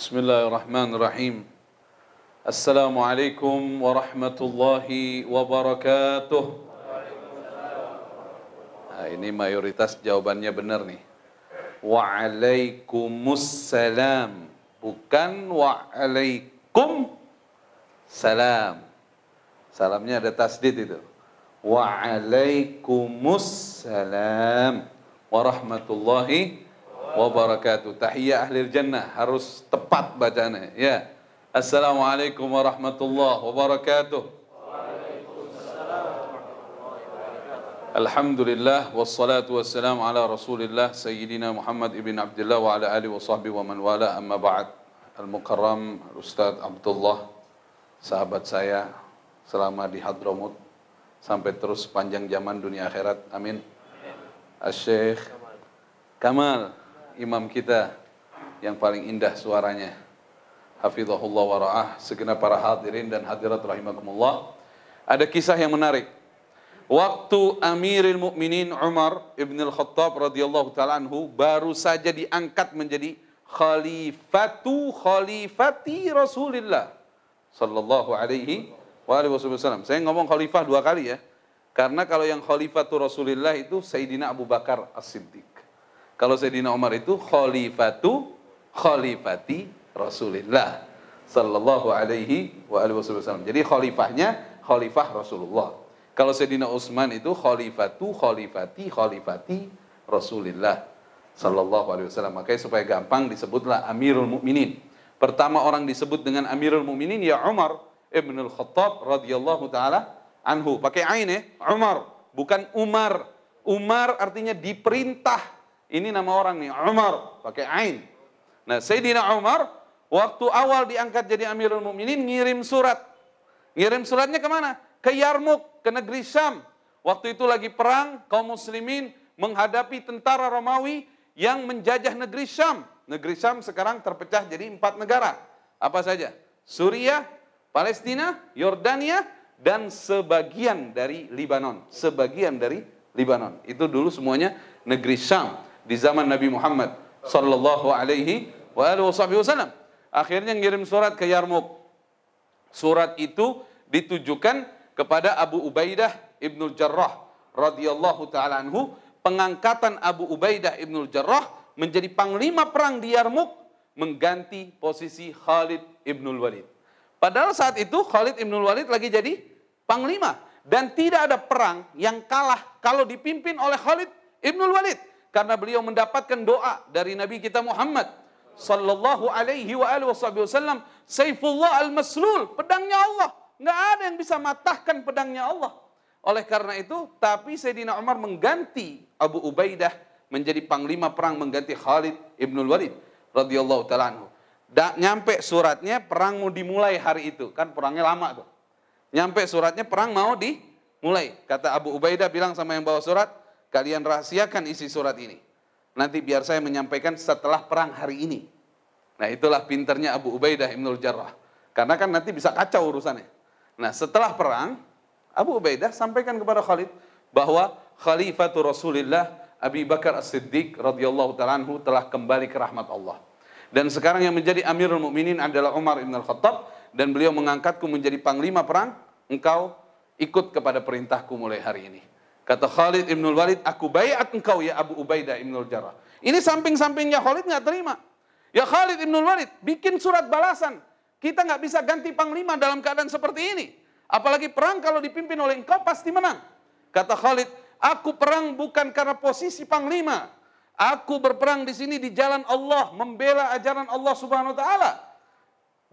Bismillahirrahmanirrahim. Assalamualaikum warahmatullahi wabarakatuh. Nah, ini mayoritas jawabannya benar nih. Waalaikumsalam, bukan waalaikum salam. Salamnya ada tasdid itu. Waalaikumsalam warahmatullahi wabarakatuh. Tahiyya ahlil jannah harus tepat bacaannya. Ya. Assalamualaikum warahmatullahi wabarakatuh. Alhamdulillah wassalatu wassalamu ala Rasulillah Sayyidina Muhammad ibn Abdullah wa ala alihi wa sahbihi wa man wala, amma ba'd. Al-Mukarram Ustaz Abdullah, sahabat saya selama di Hadramut sampai terus panjang zaman dunia akhirat. Amin. Asy-Syaikh Kamal, imam kita yang paling indah suaranya, hafizahullah wa ra'ah, segenap para hadirin dan hadirat rahimakumullah. Ada kisah yang menarik. Waktu Amirul Mukminin Umar ibn al-Khattab radhiyallahu ta'ala anhu baru saja diangkat menjadi khalifati Rasulullah sallallahu alaihi wasallam. Saya ngomong khalifah dua kali ya, karena kalau yang khalifatu Rasulullah itu Sayyidina Abu Bakar As-Siddiq. Kalau Sayyidina Umar itu khalifati Rasulullah sallallahu alaihi wasallam. Jadi khalifahnya khalifah Rasulullah. Kalau Sayyidina Utsman itu khalifati Rasulullah sallallahu alaihi wasallam. Makanya supaya gampang disebutlah Amirul Mukminin. Pertama orang disebut dengan Amirul Mukminin ya Umar ibn al-Khattab radhiyallahu taala anhu. Pakai ain ya, Umar, bukan Umar. Umar artinya diperintah. Ini nama orang nih, Umar, pakai ain. Nah, Sayyidina Umar waktu awal diangkat jadi Amirul Mukminin ngirim surat. Ngirim suratnya kemana? Ke Yarmuk, ke negeri Syam. Waktu itu lagi perang, kaum muslimin menghadapi tentara Romawi yang menjajah negeri Syam. Negeri Syam sekarang terpecah jadi 4 negara. Apa saja? Suriah, Palestina, Yordania, dan sebagian dari Libanon. Sebagian dari Libanon. Itu dulu semuanya negeri Syam di zaman Nabi Muhammad sallallahu alaihi wasallam. Akhirnya ngirim surat ke Yarmuk. Surat itu ditujukan kepada Abu Ubaidah ibnul Jarrah radhiyallahu ta'ala anhu. Pengangkatan Abu Ubaidah ibnul Jarrah menjadi panglima perang di Yarmuk mengganti posisi Khalid ibnul Walid. Padahal saat itu Khalid ibnul Walid lagi jadi panglima. Dan tidak ada perang yang kalah kalau dipimpin oleh Khalid ibnul Walid. Karena beliau mendapatkan doa dari Nabi kita Muhammad sallallahu alaihi wasallam, Saifullah al-Maslul, pedangnya Allah. Nggak ada yang bisa matahkan pedangnya Allah. Oleh karena itu, tapi Sayyidina Umar mengganti Abu Ubaidah menjadi panglima perang, mengganti Khalid ibnul Walid radhiyallahu ta'ala anhu. Nyampe suratnya perang mau dimulai hari itu. Kan perangnya lama tuh. Nyampe suratnya perang mau dimulai. Kata Abu Ubaidah bilang sama yang bawa surat, kalian rahasiakan isi surat ini. Nanti biar saya menyampaikan setelah perang hari ini. Nah, itulah pinternya Abu Ubaidah ibnul Jarrah. Karena kan nanti bisa kacau urusannya. Nah, setelah perang, Abu Ubaidah sampaikan kepada Khalid bahwa Khalifatu Rasulillah Abi Bakar As-Siddiq radhiyallahu ta'ala anhu telah kembali ke rahmat Allah. Dan sekarang yang menjadi Amirul Mukminin adalah Umar ibn al-Khattab, dan beliau mengangkatku menjadi panglima perang. Engkau ikut kepada perintahku mulai hari ini. Kata Khalid ibn Walid, aku baiat engkau ya Abu Ubaidah ibn al-Jarrah. Ini samping-sampingnya Khalid nggak terima. Ya Khalid ibn Walid, bikin surat balasan. Kita nggak bisa ganti panglima dalam keadaan seperti ini. Apalagi perang kalau dipimpin oleh engkau pasti menang. Kata Khalid, aku perang bukan karena posisi panglima. Aku berperang di sini di jalan Allah, membela ajaran Allah Subhanahu wa taala.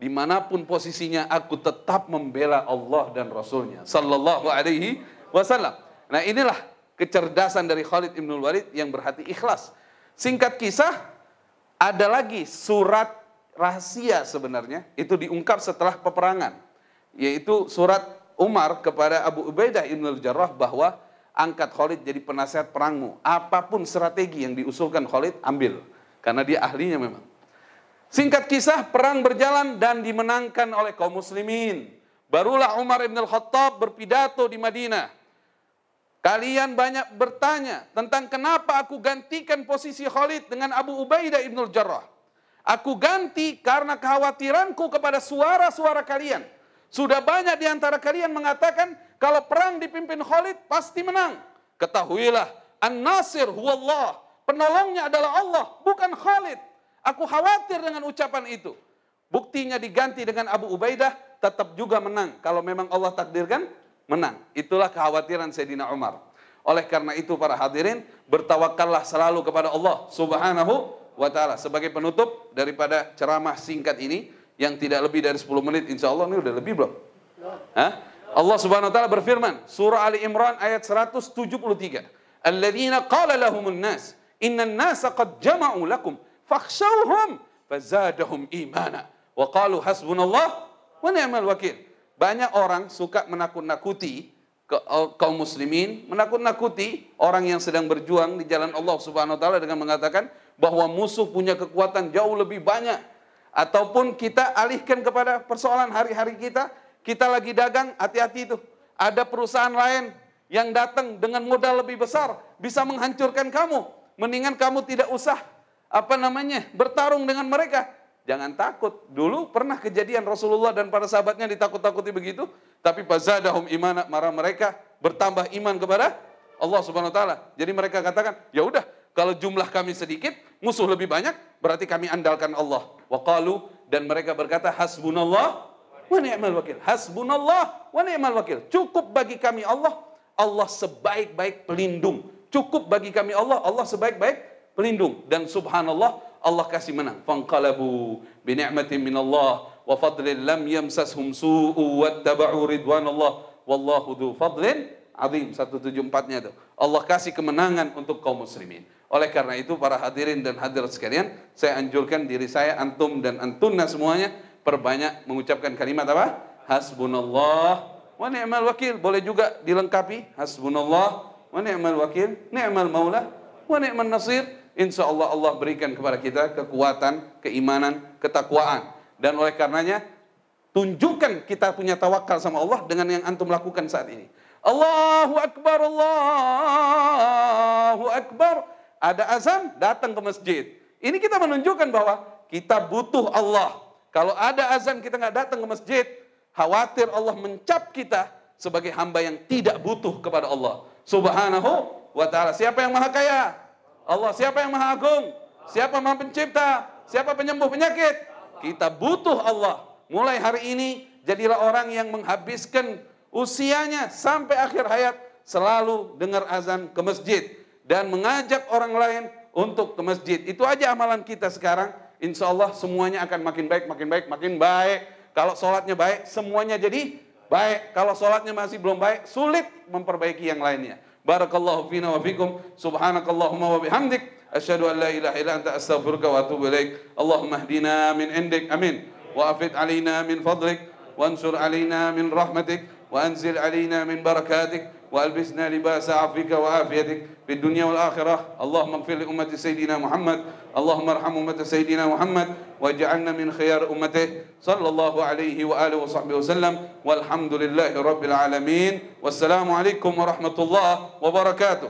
Dimanapun posisinya, aku tetap membela Allah dan Rasulnya sallallahu alaihi wasallam. Nah, inilah kecerdasan dari Khalid ibn Walid yang berhati ikhlas. Singkat kisah, ada lagi surat rahasia sebenarnya, itu diungkap setelah peperangan. Yaitu surat Umar kepada Abu Ubaidah ibn al-Jarrah bahwa angkat Khalid jadi penasehat perangmu. Apapun strategi yang diusulkan Khalid, ambil. Karena dia ahlinya memang. Singkat kisah, perang berjalan dan dimenangkan oleh kaum muslimin. Barulah Umar ibn al-Khattab berpidato di Madinah. Kalian banyak bertanya tentang kenapa aku gantikan posisi Khalid dengan Abu Ubaidah ibn al-Jarrah. Aku ganti karena kekhawatiranku kepada suara-suara kalian. Sudah banyak di antara kalian mengatakan kalau perang dipimpin Khalid pasti menang. Ketahuilah, An-Nasir huwallah. Penolongnya adalah Allah, bukan Khalid. Aku khawatir dengan ucapan itu. Buktinya diganti dengan Abu Ubaidah, tetap juga menang. Kalau memang Allah takdirkan, menang. Itulah kekhawatiran Sayyidina Umar. Oleh karena itu para hadirin, bertawakallah selalu kepada Allah Subhanahu wa ta'ala. Sebagai penutup daripada ceramah singkat ini, yang tidak lebih dari 10 menit, insya Allah ini udah lebih belum? Hah? Allah Subhanahu wa ta'ala berfirman, surah Ali Imran ayat 173. Alladzina qala lahumun nas, innan nasa qad jama'u lakum, fakhshawhum, fazadahum imana. Wa qalu hasbunallah wa ni'mal wakil. Banyak orang suka menakut-nakuti kaum muslimin, menakut-nakuti orang yang sedang berjuang di jalan Allah Subhanahu wa taala dengan mengatakan bahwa musuh punya kekuatan jauh lebih banyak. Ataupun kita alihkan kepada persoalan hari-hari kita, kita lagi dagang, hati-hati itu. Ada perusahaan lain yang datang dengan modal lebih besar, bisa menghancurkan kamu. Mendingan kamu tidak usah bertarung dengan mereka. Jangan takut. Dulu pernah kejadian Rasulullah dan para sahabatnya ditakut-takuti begitu, tapi fazadahum imana, marah mereka bertambah iman kepada Allah Subhanahu wa taala. Jadi mereka katakan, ya udah, kalau jumlah kami sedikit, musuh lebih banyak, berarti kami andalkan Allah. Wa qalu, dan mereka berkata, hasbunallah wa ni'mal wakil. Hasbunallah wa ni'mal wakil. Cukup bagi kami Allah, Allah sebaik-baik pelindung. Cukup bagi kami Allah, Allah sebaik-baik pelindung. Dan subhanallah, Allah kasih menang. Fanqalabu bi ni'matin minallah wa fadlin lam yamsashum su'u wattaba'u ridwanallah wallahu dzu fadlin azim. 174-nya itu. Allah kasih kemenangan untuk kaum muslimin. Oleh karena itu para hadirin dan hadirat sekalian, saya anjurkan diri saya, antum dan antunna semuanya perbanyak mengucapkan kalimat apa? Hasbunallah wa ni'mal wakil. Boleh juga dilengkapi hasbunallah wa ni'mal wakil, ni'mal maula wa ni'man nasir. Insya Allah Allah berikan kepada kita kekuatan, keimanan, ketakwaan. Dan oleh karenanya, tunjukkan kita punya tawakal sama Allah dengan yang antum lakukan saat ini. Allahu Akbar, Allahu Akbar. Ada azan, datang ke masjid. Ini kita menunjukkan bahwa kita butuh Allah. Kalau ada azan kita nggak datang ke masjid, khawatir Allah mencap kita sebagai hamba yang tidak butuh kepada Allah Subhanahu wa ta'ala. Siapa yang maha kaya? Allah. Siapa yang maha agung? Siapa maha pencipta? Siapa penyembuh penyakit? Kita butuh Allah. Mulai hari ini, jadilah orang yang menghabiskan usianya sampai akhir hayat selalu dengar azan ke masjid dan mengajak orang lain untuk ke masjid. Itu aja amalan kita sekarang. Insya Allah semuanya akan makin baik, makin baik, makin baik. Kalau sholatnya baik, semuanya jadi baik. Kalau sholatnya masih belum baik, sulit memperbaiki yang lainnya. Barakallahu fina wa fikum. Subhanakallahumma wa bihamdik. Asyhadu an la ilaha illa anta astaghfiruka wa atubu ilaik. Allahumma hdina min indik. Amin. Wa afid alaina min fadlik. Wa ansur alaina min rahmatik. Wa anzil alaina min barakatik. Wa albisna libasa afika wa afiyatik fid dunya wal akhirah. Allahumma ighfir li ummati sayyidina Muhammad. Allahumma arham ummati sayyidina Muhammad waj'alna min khiyar ummatihi sallallahu alaihi wa alihi wa sahbihi wasallam. Walhamdulillahi rabbil alamin. Wassalamu alaikum warahmatullahi wabarakatuh.